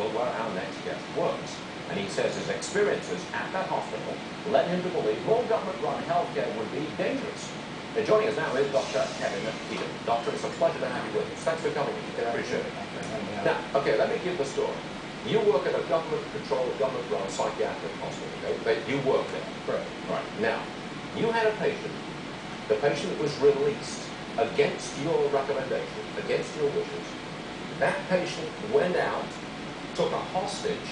hospital where our next guest works. And he says his experiences at that hospital led him to believe more government-run healthcare would be dangerous. Joining us now is Dr. Petermann. Doctor, it's a pleasure to have you with us. Thanks for coming. Appreciate it. Now, okay, let me give the story. You work at a government-controlled, government-run psychiatric hospital, okay? You work there. Correct. Right. Now, you had a patient. The patient was released against your recommendation, against your wishes. That patient went out, took a hostage.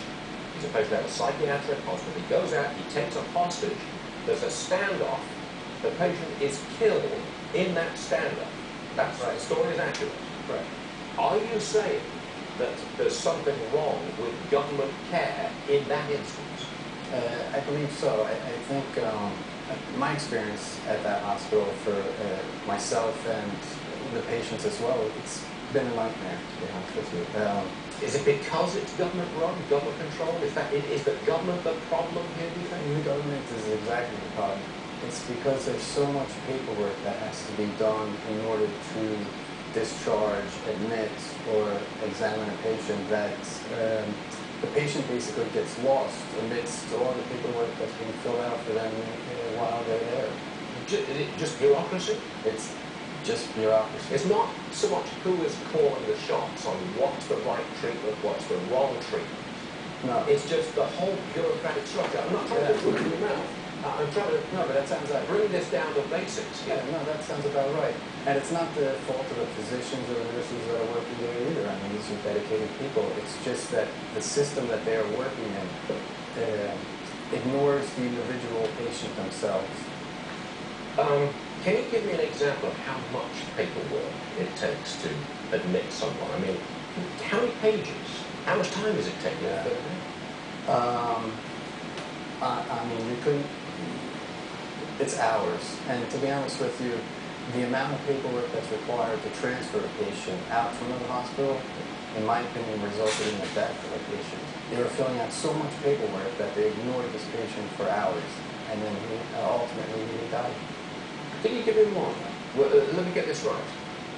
He's a patient at a psychiatric hospital. He goes out, he takes a hostage. There's a standoff. The patient is killed in that standoff. That's right. The story is accurate. Right. Are you saying that there's something wrong with government care in that instance? I believe so. I think my experience at that hospital for myself and the patients as well, it's been a nightmare, to be honest with you. Is it because it's government-run, government-controlled? Is the government the problem here, do you think? The government is exactly the problem. It's because there's so much paperwork that has to be done in order to discharge, admit, or examine a patient that the patient basically gets lost amidst all the paperwork that's being filled out for them while they're there. Is it just bureaucracy? It's just bureaucracy. It's not so much who is calling the shots on what's the right treatment, what's the wrong treatment. No. It's just the whole bureaucratic structure. I'm not trying to put it in your mouth. I'm trying to no, but that sounds like bring this down to basics. Yeah, no, that sounds about right. And it's not the fault of the physicians or the nurses that are working there either. I mean, these are dedicated people. It's just that the system that they are working in ignores the individual patient themselves. Can you give me an example of how much paperwork it takes to admit someone? I mean, how many pages? How much time does it take? Yeah. I mean, you couldn't. It's hours. And to be honest with you, the amount of paperwork that's required to transfer a patient out from the hospital, in my opinion, resulted in the death of a patient. They were filling out so much paperwork that they ignored this patient for hours, and then ultimately he died. Can you give me more? Well, let me get this right.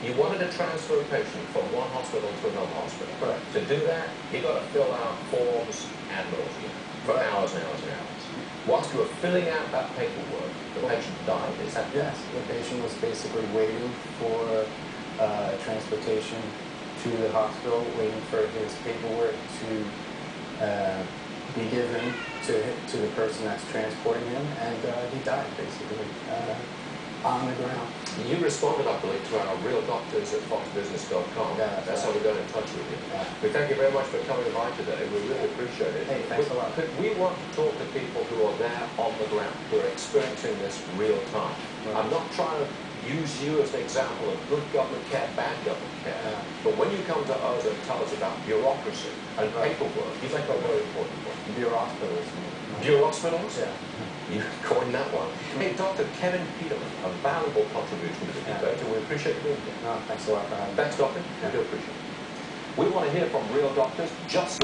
You wanted to transfer a patient from one hospital to another hospital. Correct. To do that, you got to fill out forms ad nauseum for hours and hours and hours. Whilst you were filling out that paperwork, the patient died. Is that yes? The patient was basically waiting for transportation to the hospital, waiting for his paperwork to be given to the person that's transporting him, and he died basically on the ground. You responded, I believe, to our real doctors at foxbusiness.com. Yeah, that's how we got in touch with you. Yeah. We thank you very much for coming by today. We really appreciate it. Hey, thanks a lot. We want to talk to people who are there on the ground, who are experiencing this real time. Right. I'm not trying to use you as an example of good government care, bad government care. Yeah. But when you come to us and tell us about bureaucracy and paperwork, you make a very important point. Bureauhospitals. Bureauhospitals? Yeah. You coined that one. Hey, Dr. Petermann, a valuable contribution to the debate, and we appreciate you being here. No, thanks a lot for having me. Thanks, Doctor. We do appreciate it. We want to hear from real doctors just